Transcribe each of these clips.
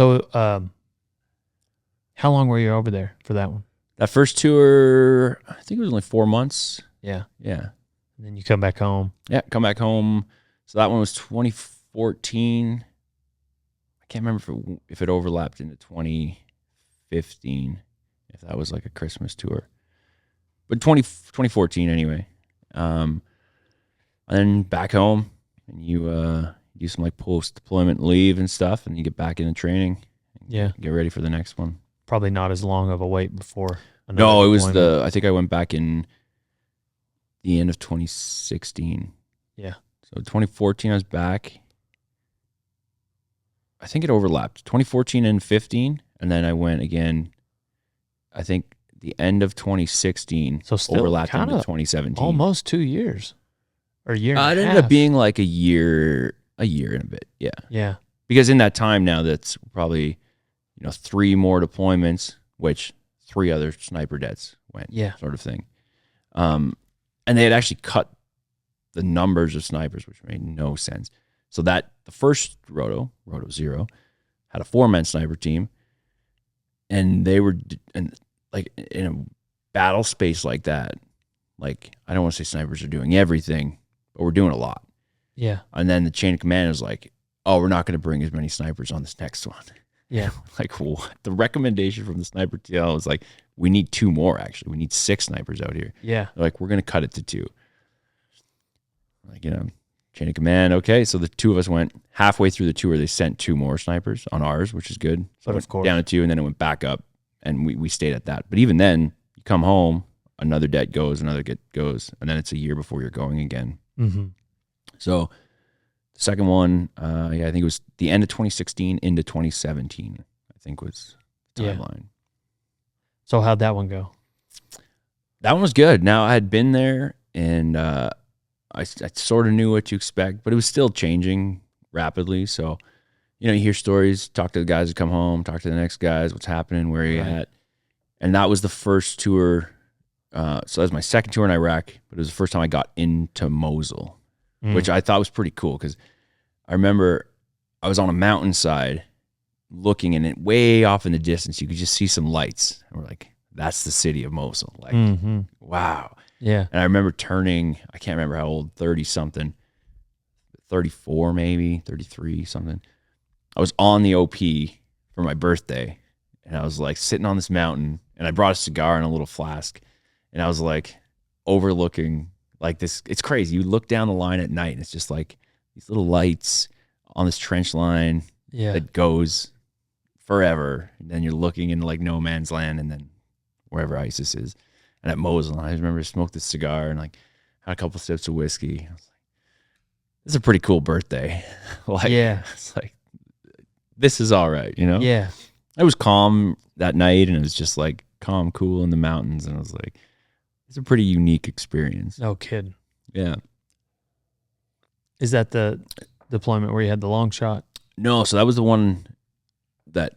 So, how long were you over there for that one? That first tour, I think it was only 4 months. Yeah. Yeah. And then you come back home. Yeah, come back home. So that one was 2014. I can't remember if it overlapped into 2015, if that was like a Christmas tour. But 2014 anyway. And then back home, and you do some like post-deployment leave and stuff, and you get back into training. Yeah. Get ready for the next one. Probably not as long of a wait before. No, it was I think I went back in the end of 2016. Yeah. So 2014 I was back. I think it overlapped 2014 and 15, and then I went again. I think the end of 2016 so still overlapped into 2017. Almost 2 years, or a year. And it a ended half. up being like a year and a bit. Yeah. Yeah. Because in that time now, that's probably 3 more deployments, which 3 other sniper deaths went. Yeah. Sort of thing. And they had actually cut the numbers of snipers, which made no sense. So that the first Roto 0, had a 4-man sniper team, and they were like in a battle space like that. Like, I don't want to say snipers are doing everything, but we're doing a lot. Yeah. And then the chain of command was like, "Oh, we're not going to bring as many snipers on this next one." Yeah. Like, what? The recommendation from the sniper TL was like, we need 2 more. Actually, we need 6 snipers out here. Yeah. They're like, we're going to cut it to 2. Like, chain of command. Okay, so the 2 of us went halfway through the tour. They sent 2 more snipers on ours, which is good. So But of course, down to 2, and then it went back up, and we stayed at that. But even then, you come home, another det goes, another get goes, and then it's a year before you're going again. Mm-hmm. So the second one, I think it was the end of 2016 into 2017. I think was the timeline. Yeah. So how'd that one go? That one was good. Now I had been there, and I sort of knew what to expect, but it was still changing rapidly. So, you hear stories, talk to the guys who come home, talk to the next guys, what's happening, where are you at? And that was the first tour. So that was my second tour in Iraq, but it was the first time I got into Mosul, which I thought was pretty cool, because I remember I was on a mountainside looking, and it way off in the distance, you could just see some lights. And we're like, that's the city of Mosul. Like, wow. Yeah. And I remember turning, I can't remember how old, 30-something, 34 maybe, 33 something. I was on the OP for my birthday, and I was like sitting on this mountain, and I brought a cigar and a little flask, and I was like overlooking like this. It's crazy. You look down the line at night, and it's just like these little lights on this trench line that goes forever. And then you're looking into like no man's land, and then wherever ISIS is. And at Mosul, I remember I smoked this cigar and like had a couple sips of whiskey. I was like, this is a pretty cool birthday. Like, it's like, this is all right, Yeah. It was calm that night, and it was just like calm, cool in the mountains. And I was like, it's a pretty unique experience. No kidding. Yeah. Is that the deployment where you had the long shot? No, so that was the one that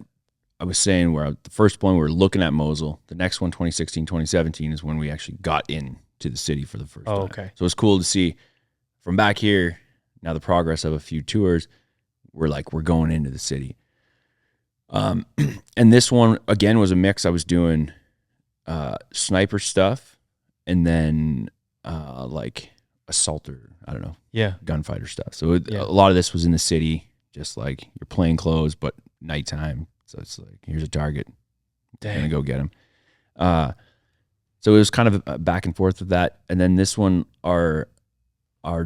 I was saying where the first deployment we were looking at Mosul. The next one, 2016, 2017, is when we actually got into the city for the first time. Okay. So it was cool to see from back here, now the progress of a few tours, we're going into the city. And this one, again, was a mix. I was doing sniper stuff, and then like assaulter, I don't know, gunfighter stuff. So a lot of this was in the city, just like your plain clothes, but nighttime. So it's like, here's a target, I'm gonna go get him. So it was kind of back and forth with that. And then this one, our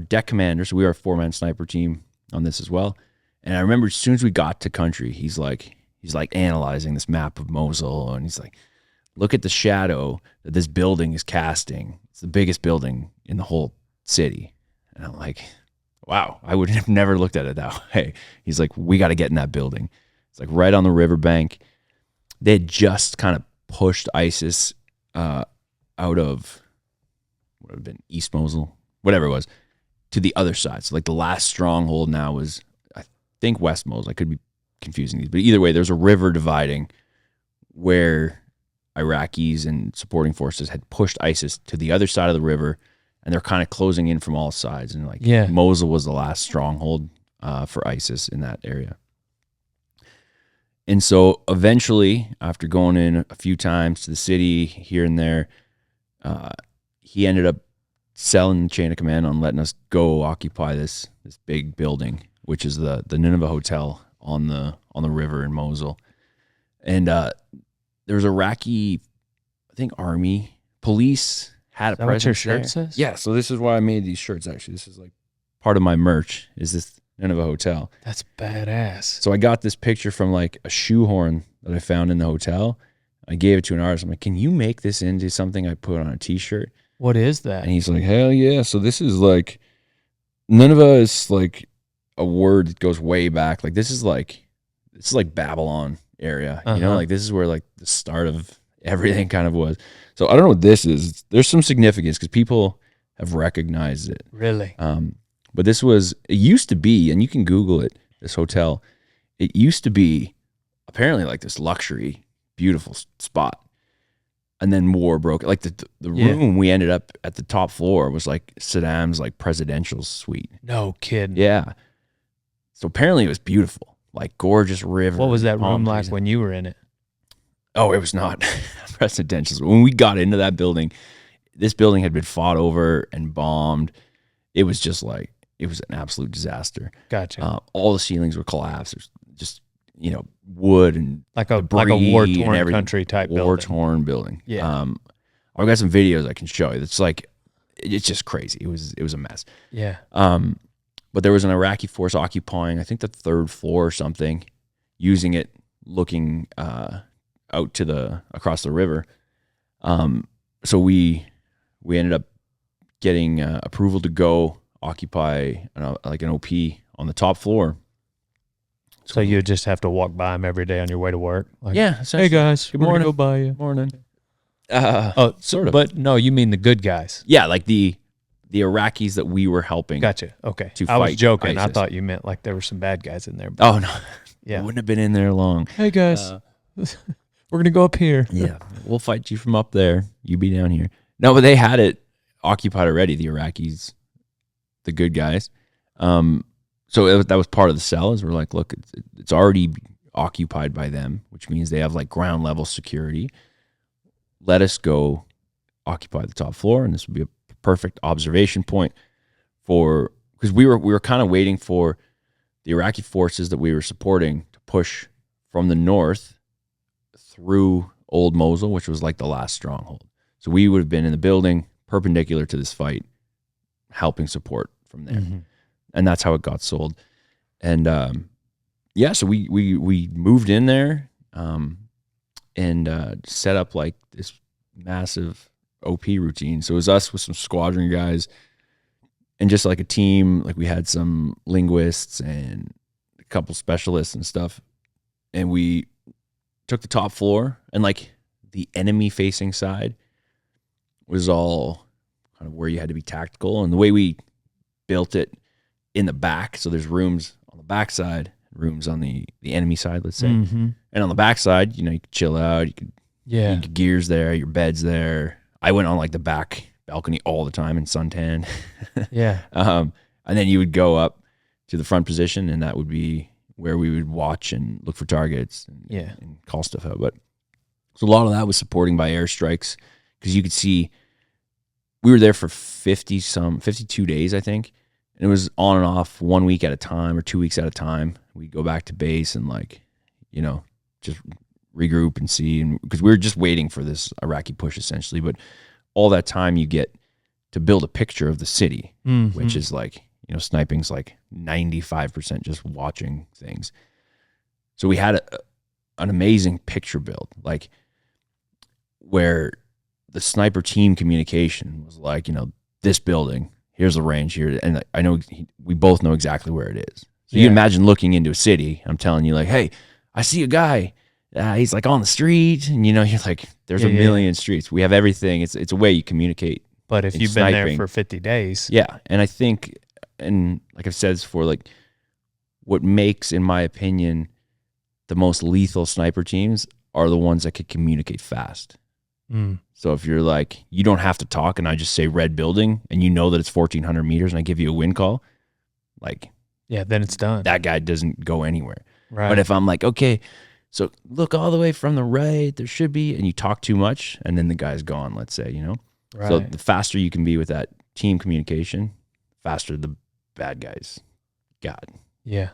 deck commander, so we are a 4-man sniper team on this as well. And I remember as soon as we got to country, he's like analyzing this map of Mosul, and he's like, look at the shadow that this building is casting. It's the biggest building in the whole city. And I'm like, wow, I would have never looked at it that way. He's like, we got to get in that building. It's like right on the riverbank. They had just kind of pushed ISIS out of what would have been East Mosul, whatever it was, to the other side. So like the last stronghold now was, I think, West Mosul. I could be confusing these, but either way, there's a river dividing where Iraqis and supporting forces had pushed ISIS to the other side of the river, and they're kind of closing in from all sides. And like Mosul was the last stronghold for ISIS in that area. And so eventually, after going in a few times to the city here and there, he ended up selling the chain of command on letting us go occupy this big building, which is the Nineveh Hotel on the river in Mosul. And there was Iraqi, I think, army, police had a presence. What your shirt says? Yeah, so this is why I made these shirts. Actually, this is like part of my merch. Is this Nineveh Hotel? That's badass. So I got this picture from like a shoehorn that I found in the hotel. I gave it to an artist. I'm like, can you make this into something I put on a T-shirt? What is that? And he's like, hell yeah. So this is like, Nineveh is like a word that goes way back. Like this is like Babylon area. You know, like this is where like the start of everything kind of was. So I don't know what this is. There's some significance because people have recognized it. Really? But it used to be, and you can Google it, this hotel, it used to be apparently like this luxury, beautiful spot. And then war broke. Like the room we ended up at the top floor was like Saddam's like presidential suite. No kidding. Yeah. So apparently it was beautiful, like gorgeous river. What was that room like when you were in it? Oh, it was not presidential. When we got into that building, this building had been fought over and bombed. It was just like, it was an absolute disaster. Gotcha. All the ceilings were collapsed. There's just, wood and like a war-torn country type war-torn building. Yeah. I've got some videos I can show you. It's like, it's just crazy. It was a mess. Yeah. But there was an Iraqi force occupying, I think, the third floor or something, using it, looking out to across the river. So we ended up getting approval to go occupy an OP on the top floor. So you just have to walk by them every day on your way to work? Like, yeah. Hey guys, good morning. Go by you. Morning. Sort of. But no, you mean the good guys. Yeah, like the Iraqis that we were helping. Gotcha. Okay. I was joking. ISIS. I thought you meant like there were some bad guys in there. But oh no. Yeah. Wouldn't have been in there long. Hey guys, we're gonna go up here. Yeah. We'll fight you from up there. You be down here. No, but they had it occupied already, the Iraqis, the good guys. So that was part of the sell. Is we're like, look, it's already occupied by them, which means they have like ground level security. Let us go occupy the top floor, and this would be a perfect observation point because we were kind of waiting for the Iraqi forces that we were supporting to push from the north through Old Mosul, which was like the last stronghold. So we would have been in the building perpendicular to this fight, helping support from there. Mm-hmm. And that's how it got sold. And so we moved in there and set up like this massive OP routine. So it was us with some squadron guys and just like a team. Like we had some linguists and a couple specialists and stuff. And we took the top floor, and like the enemy facing side was all kind of where you had to be tactical. And the way we built it in the back, so there's rooms on the back side, rooms on the enemy side, let's say. Mm-hmm. And on the back side, you could chill out, you could your gear's there, your bed's there. I went on like the back balcony all the time in suntan. Yeah. And then you would go up to the front position, and that would be where we would watch and look for targets and call stuff out. But so a lot of that was supporting by airstrikes, because you could see we were there for 52 days, I think. And it was on and off 1 week at a time or 2 weeks at a time. We'd go back to base and just regroup and see. And because we were just waiting for this Iraqi push essentially. But all that time you get to build a picture of the city, mm-hmm. which is like, sniping's like 95% just watching things. So we had an amazing picture build, like where the sniper team communication was like, this building, here's the range here. And I know we both know exactly where it is. So you can imagine looking into a city. I'm telling you like, hey, I see a guy. He's like on the street. And you're like, there's a million streets. We have everything. It's a way you communicate. But if you've been there for 50 days. Yeah. And I think, and like I've said before, like what makes, in my opinion, the most lethal sniper teams are the ones that can communicate fast. Mm. So if you're like, you don't have to talk and I just say red building and you know that it's 1,400 meters and I give you a wind call, like, then it's done. That guy doesn't go anywhere. Right. But if I'm like, okay, So look all the way from the right, there should be, and you talk too much, and then the guy's gone, let's say, you know? Right. So the faster you can be with that team communication, faster the bad guys got. Yeah.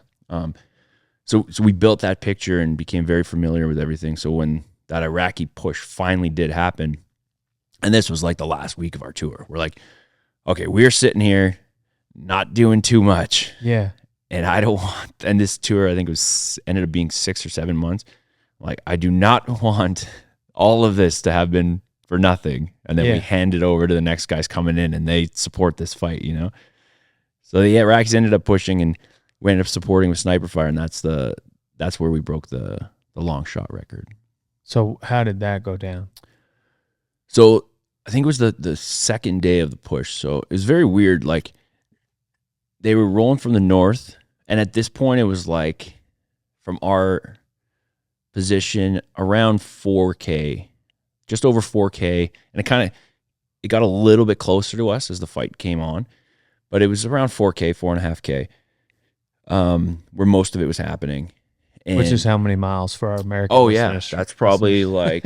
So we built that picture and became very familiar with everything. So when that Iraqi push finally did happen, and this was like the last week of our tour, we're like, okay, we're sitting here not doing too much. Yeah. And I don't want, and this tour, I think ended up being 6 or 7 months. Like, I do not want all of this to have been for nothing. And then we hand it over to the next guys coming in and they support this fight, you know? So the Iraqis ended up pushing and we ended up supporting with sniper fire. And that's where we broke the long shot record. So how did that go down? So I think it was the second day of the push. So it was very weird. Like, they were rolling from the north. And at this point, it was like from our position around 4K, just over 4K. And it got a little bit closer to us as the fight came on. But it was around 4K, 4.5K, where most of it was happening. And, which is how many miles for our American listeners? Yeah, that's probably like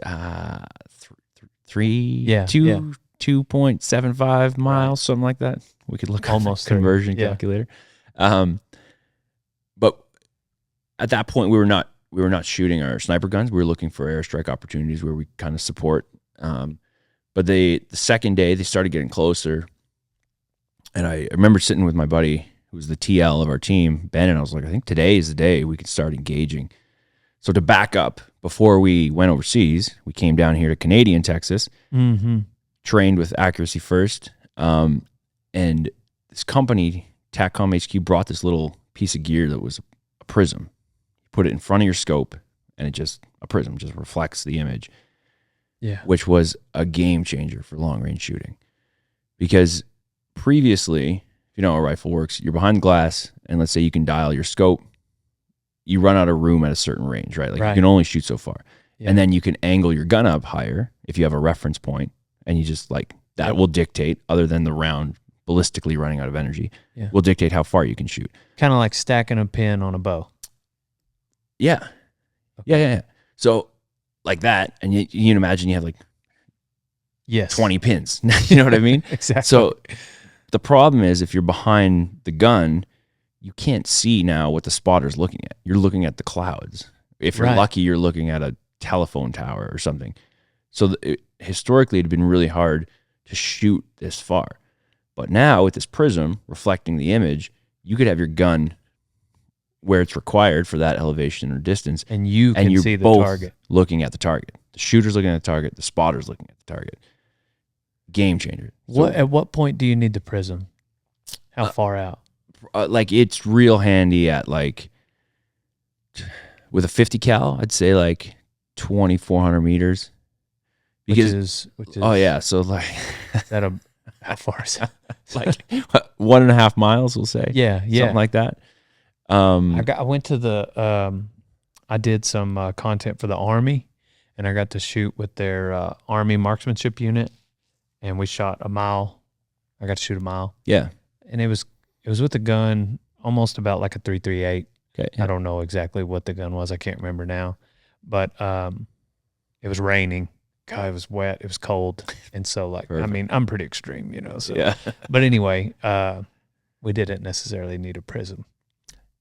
2.75 miles, something like that. We could look almost conversion calculator. But at that point, we were not shooting our sniper guns. We were looking for airstrike opportunities where we kind of support. But the second day, they started getting closer. And I remember sitting with my buddy, who was the TL of our team, Ben, and I was like, I think today is the day we could start engaging. So to back up, before we went overseas, we came down here to Canadian Texas, trained with Accuracy First. And this company, TACCOM HQ, brought this little piece of gear that was a prism. You put it in front of your scope, and a prism just reflects the image. Yeah. Which was a game changer for long range shooting. Because previously, if you know how a rifle works, you're behind the glass, and let's say you can dial your scope, you run out of room at a certain range, right? Like you can only shoot so far. Yeah. And then you can angle your gun up higher if you have a reference point, and you just like that will dictate, other than the round ballistically running out of energy, will dictate how far you can shoot. Kind of like stacking a pin on a bow. Yeah. Okay. Yeah. So like that, and you can imagine you have like 20 pins. You know what I mean? Exactly. So the problem is if you're behind the gun, you can't see now what the spotter's looking at. You're looking at the clouds. If you're lucky, you're looking at a telephone tower or something. So historically, it had been really hard to shoot this far. But now with this prism reflecting the image, you could have your gun where it's required for that elevation or distance. And you can see the target. Looking at the target. The shooter's looking at the target. The spotter's looking at the target. Game changer. So, at what point do you need the prism? How far out? Like it's real handy at like, with a 50 cal, I'd say like 2,400 meters. Because, which is oh yeah, so like is that how far is that? Like 1.5 miles, we'll say. Yeah, something like that. I went to the I did some content for the Army, and I got to shoot with their Army marksmanship unit, and we shot a mile. I got to shoot a mile. Yeah, and it was with a gun almost about like a 338. Okay, I don't know exactly what the gun was. I can't remember now, but it was raining. God, it was wet. It was cold, and so like Perfect. I mean, I'm pretty extreme, you know. So yeah. But anyway, we didn't necessarily need a prism.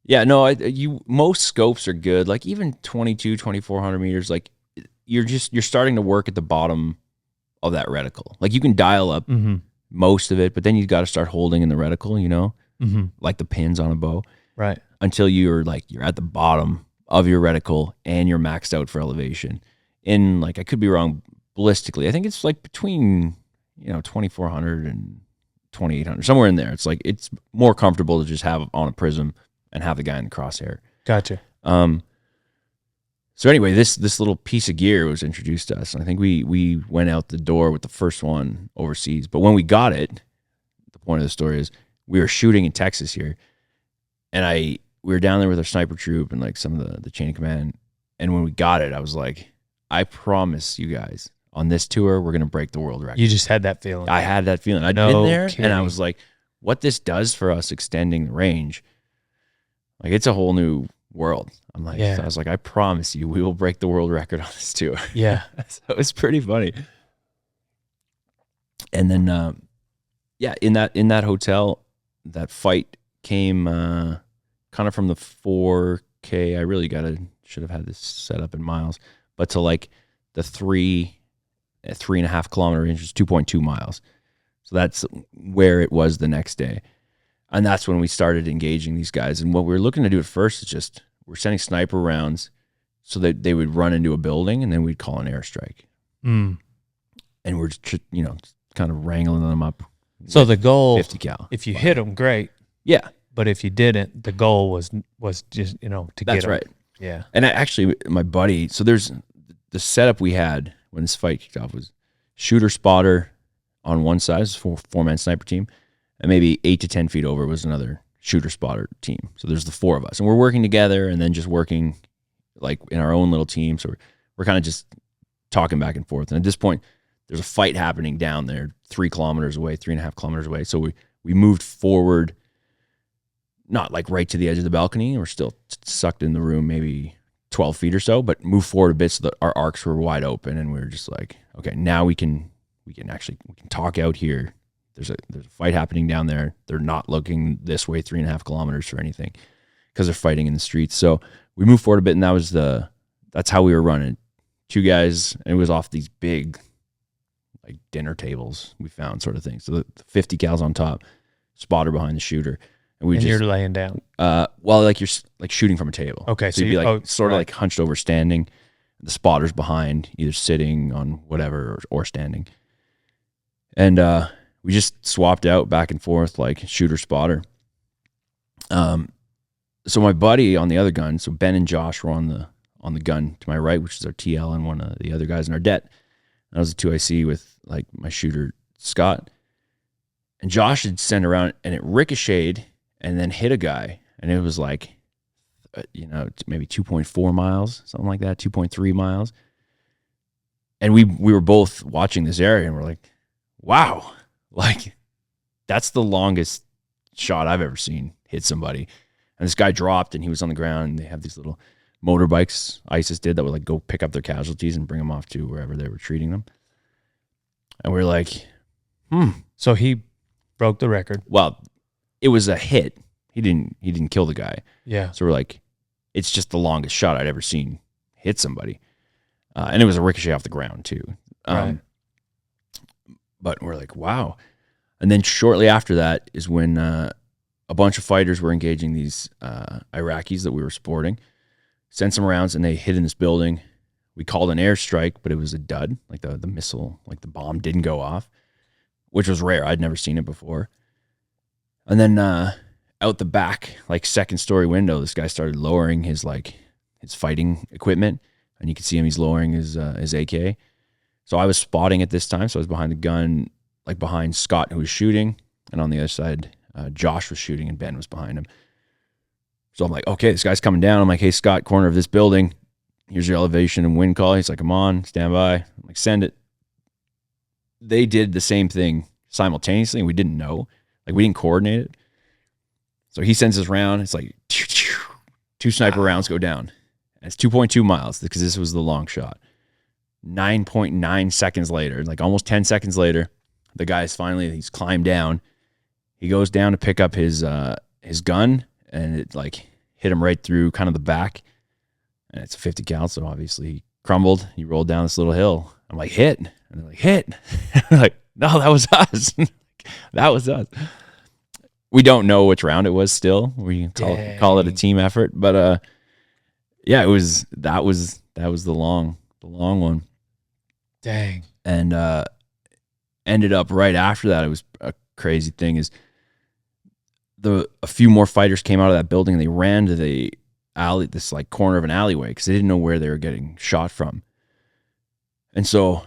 Yeah, no, most scopes are good. Like even 2,400 meters, like you're starting to work at the bottom of that reticle. Like you can dial up most of it, but then you got to start holding in the reticle, you know, like the pins on a bow, right? Until you're at the bottom of your reticle and you're maxed out for elevation. In like, I could be wrong ballistically. I think it's like between 2,400 and 2,800, somewhere in there. It's like it's more comfortable to just have on a prism and have the guy in the crosshair. Gotcha. So anyway, this little piece of gear was introduced to us, and I think we went out the door with the first one overseas. But when we got it, the point of the story is we were shooting in Texas here, and we were down there with our sniper troop and like some of the chain of command. And when we got it, I was like, I promise you guys, on this tour, we're gonna break the world record. You just had that feeling. I had that feeling. I'd been there, and I was like, what this does for us extending the range, like it's a whole new world. I'm like, Yeah. so I was like, I promise you, we will break the world record on this tour. Yeah. So it was pretty funny. And then, in that hotel, that fight came kind of from the 4K. I really should have had this set up in miles, but to like the 3.5 kilometer range is 2.2 miles. So that's where it was the next day. And that's when we started engaging these guys. And what we were looking to do at first is just, we're sending sniper rounds so that they would run into a building and then we'd call an airstrike. Mm. And we're just, kind of wrangling them up. So the goal, 50 cal. if you hit them, great. Yeah. But if you didn't, the goal was just, to get them. That's right. Yeah. And actually, my buddy, so there's the setup we had when this fight kicked off was shooter spotter on one side, it's a four-man sniper team, and maybe 8 to 10 feet over was another shooter spotter team. So there's the four of us, and we're working together, and then just working like in our own little team. So we're kind of just talking back and forth. And at this point, there's a fight happening down there, 3.5 kilometers away. So we moved forward, not like right to the edge of the balcony. We're still sucked in the room, maybe 12 feet or so, but moved forward a bit so that our arcs were wide open, and we were just like, okay, now we can talk out here. There's a fight happening down there. They're not looking this way 3.5 kilometers for anything because they're fighting in the streets. So we moved forward a bit, and that's how we were running. Two guys, and it was off these big like dinner tables we found, sort of thing. So the 50 cals on top, spotter behind the shooter. And you're laying down. Like you're like shooting from a table. Okay, so you'd be like sort of like hunched over, standing. The spotter's behind, either sitting on whatever or standing. And we just swapped out back and forth like shooter spotter. So my buddy on the other gun, so Ben and Josh were on the gun to my right, which is our TL, and one of the other guys in our det. And I was a 2IC with like my shooter Scott. And Josh had sent around, and it ricocheted and then hit a guy, and it was like, maybe 2.4 miles, something like that, 2.3 miles. And we were both watching this area, and we're like, wow, like that's the longest shot I've ever seen hit somebody. And this guy dropped, and he was on the ground, and they have these little motorbikes ISIS did that would like go pick up their casualties and bring them off to wherever they were treating them. And we're like, So he broke the record. Well, it was a hit. He didn't kill the guy. Yeah. So we're like, it's just the longest shot I'd ever seen hit somebody. And it was a ricochet off the ground too. Right. But we're like, wow. And then shortly after that is when a bunch of fighters were engaging these Iraqis that we were supporting, sent some rounds, and they hit in this building. We called an airstrike, but it was a dud. Like the missile, like the bomb didn't go off, which was rare. I'd never seen it before. And then out the back, like second story window, this guy started lowering his fighting equipment, and you could see him. He's lowering his AK. So I was spotting at this time. So I was behind the gun, like behind Scott, who was shooting, and on the other side, Josh was shooting, and Ben was behind him. So I'm like, okay, this guy's coming down. I'm like, hey, Scott, corner of this building. Here's your elevation and wind call. He's like, come on, stand by. I'm like, send it. They did the same thing simultaneously, and we didn't know. Like, we didn't coordinate it. So he sends his round. It's like, two sniper rounds go down. And it's 2.2 miles because this was the long shot. 9.9 seconds later, like almost 10 seconds later, the guy's he's climbed down. He goes down to pick up his gun, and it like hit him right through kind of the back. And it's a 50 cal, so obviously he crumbled. He rolled down this little hill. I'm like, hit. And they're like, hit. I'm like, no, that was us. That was us. We don't know which round it was still. We call it a team effort. But yeah, that was the long one. Dang. And ended up right after that. It was a crazy thing is a few more fighters came out of that building, and they ran to the alley, this like corner of an alleyway, because they didn't know where they were getting shot from. And so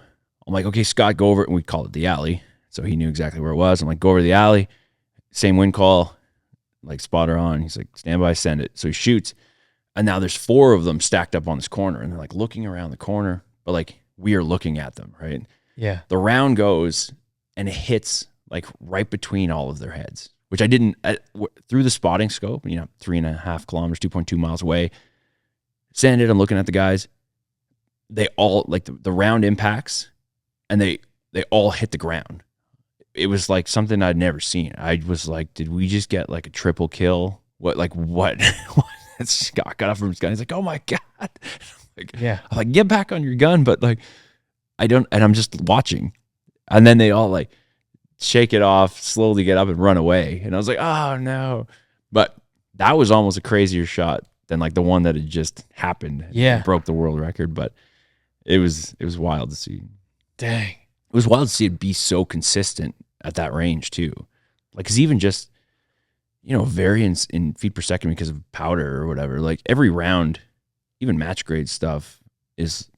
I'm like, okay, Scott, go over it. And we called it the alley. So he knew exactly where it was. I'm like, go over to the alley, same wind call, like spotter on. He's like, stand by, send it. So he shoots. And now there's 4 of them stacked up on this corner, and they're like looking around the corner, but like we are looking at them, right? Yeah. The round goes, and it hits like right between all of their heads, which I didn't through the spotting scope, 3.5 kilometers, 2.2 miles away. Sanded, I'm looking at the guys. They all like the round impacts, and they all hit the ground. It was like something I'd never seen. I was like, did we just get like a triple kill? What? Scott got off from his gun. He's like, oh my God. I'm like, get back on your gun. But like, I don't, and I'm just watching. And then they all like shake it off, slowly get up and run away. And I was like, oh no. But that was almost a crazier shot than like the one that had just happened. Yeah. It broke the world record. But it was wild to see. Dang. It was wild to see it be so consistent at that range too. Like, cause even just, variance in feet per second because of powder or whatever, like every round, even match grade stuff is,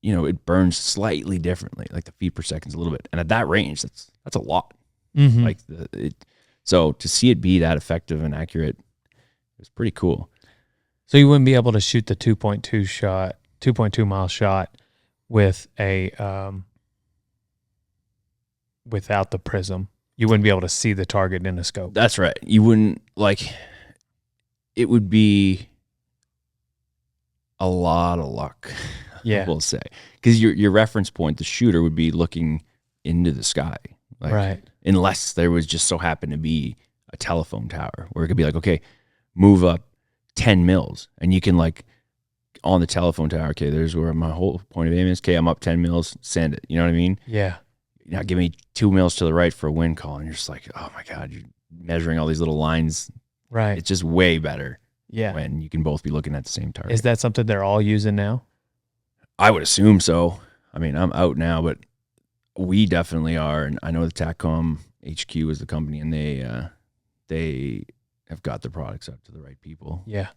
it burns slightly differently. Like the feet per second is a little bit. And at that range, that's a lot. Mm-hmm. Like so to see it be that effective and accurate, it was pretty cool. So you wouldn't be able to shoot the 2.2 mile shot with a, without the prism. You wouldn't be able to see the target in a scope. That's right. You wouldn't it would be a lot of luck. Yeah. We'll say. Because your reference point, the shooter, would be looking into the sky. Right. Unless there was just so happened to be a telephone tower where it could be like, okay, move up 10 mils. And you can like on the telephone tower, okay, there's where my whole point of aim is. Okay, I'm up 10 mils, send it. You know what I mean? Yeah. Now give me 2 mils to the right for a wind call. And you're just like, oh my God, you're measuring all these little lines. Right. It's just way better. Yeah. When you can both be looking at the same target. Is that something they're all using now? I would assume so. I mean, I'm out now, but we definitely are. And I know the TACCOM HQ is the company, and they have got their products out to the right people. Yeah.